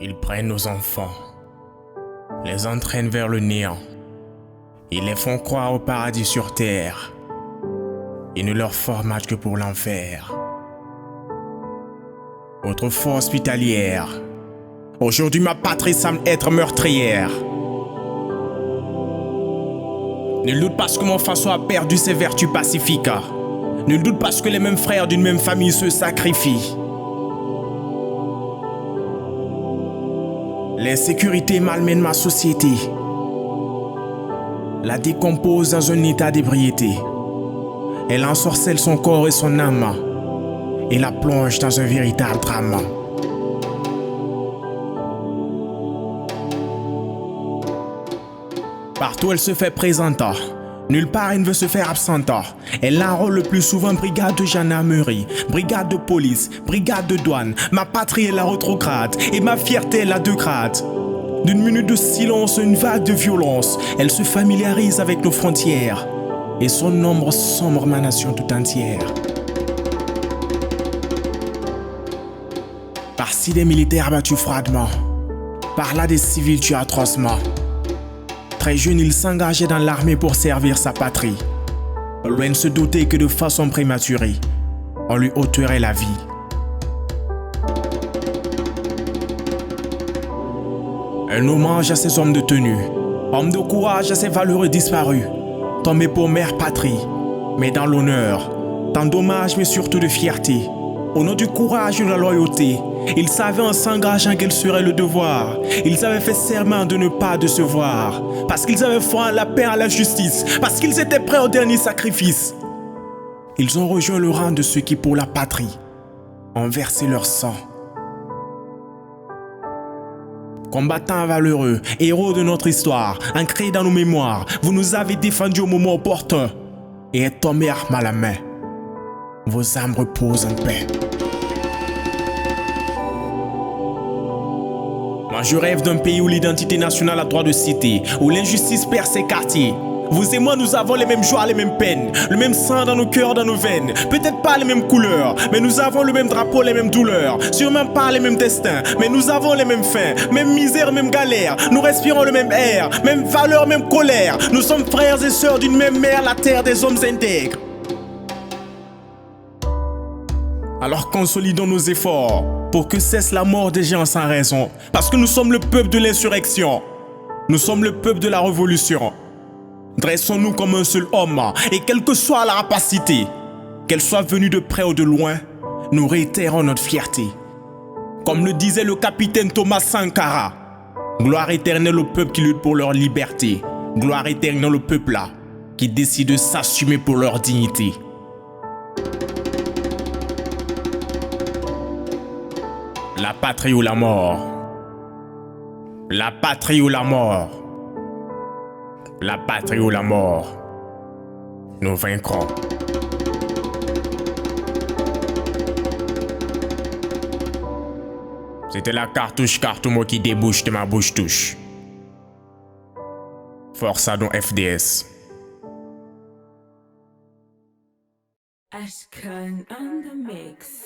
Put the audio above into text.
Ils prennent nos enfants, les entraînent vers le néant. Ils les font croire au paradis sur terre. Ils ne leur formatent que pour l'enfer. Autrefois hospitalière, aujourd'hui ma patrie semble être meurtrière. Nul doute parce que mon François a perdu ses vertus pacifiques. Nul doute parce que les mêmes frères d'une même famille se sacrifient. L'insécurité malmène ma société, la décompose dans un état d'ébriété. Elle ensorcelle son corps et son âme et la plonge dans un véritable drame. Partout elle se fait présente, nulle part elle ne veut se faire absente. Elle enrôle le plus souvent brigade de gendarmerie, brigade de police, brigade de douane. Ma patrie est la rétrograde et ma fierté est la deux grades. D'une minute de silence, une vague de violence, elle se familiarise avec nos frontières et son ombre sombre ma nation tout entière. Par-ci des militaires battus froidement, par-là des civils tués atrocement. Très jeune, il s'engageait dans l'armée pour servir sa patrie. Loin de se douter que de façon prématurée, on lui ôterait la vie. Un hommage à ces hommes de tenue, hommes de courage à ces valeureux disparus, tombés pour mère patrie, mais dans l'honneur, tant d'hommages mais surtout de fierté. Au nom du courage et de la loyauté, ils savaient en s'engageant quel serait le devoir. Ils avaient fait serment de ne pas décevoir, parce qu'ils avaient foi en la paix et en la justice, parce qu'ils étaient prêts au dernier sacrifice. Ils ont rejoint le rang de ceux qui, pour la patrie, ont versé leur sang. Combattants valeureux, héros de notre histoire, ancrés dans nos mémoires, vous nous avez défendus au moment opportun et êtes tombés armes à la main. Vos âmes reposent en paix. Moi je rêve d'un pays où l'identité nationale a droit de citer, où l'injustice perd ses quartiers. Vous et moi nous avons les mêmes joies, les mêmes peines, le même sang dans nos cœurs, dans nos veines. Peut-être pas les mêmes couleurs, mais nous avons le même drapeau, les mêmes douleurs. Sûrement pas les mêmes destins, mais nous avons les mêmes fins. Même misère, même galère, nous respirons le même air. Même valeur, même colère. Nous sommes frères et sœurs d'une même mère, la terre des hommes intègres. Alors consolidons nos efforts pour que cesse la mort des gens sans raison. Parce que nous sommes le peuple de l'insurrection. Nous sommes le peuple de la révolution. Dressons-nous comme un seul homme et quelle que soit la rapacité, qu'elle soit venue de près ou de loin, nous réitérons notre fierté. Comme le disait le capitaine Thomas Sankara, gloire éternelle au peuple qui lutte pour leur liberté. Gloire éternelle au peuple là qui décide de s'assumer pour leur dignité. La patrie ou la mort. La patrie ou la mort. La patrie ou la mort. Nous vaincrons. C'était la cartouche cartoumo qui débouche de ma bouche touche. Force à nos FDS. Ashkan on the mix.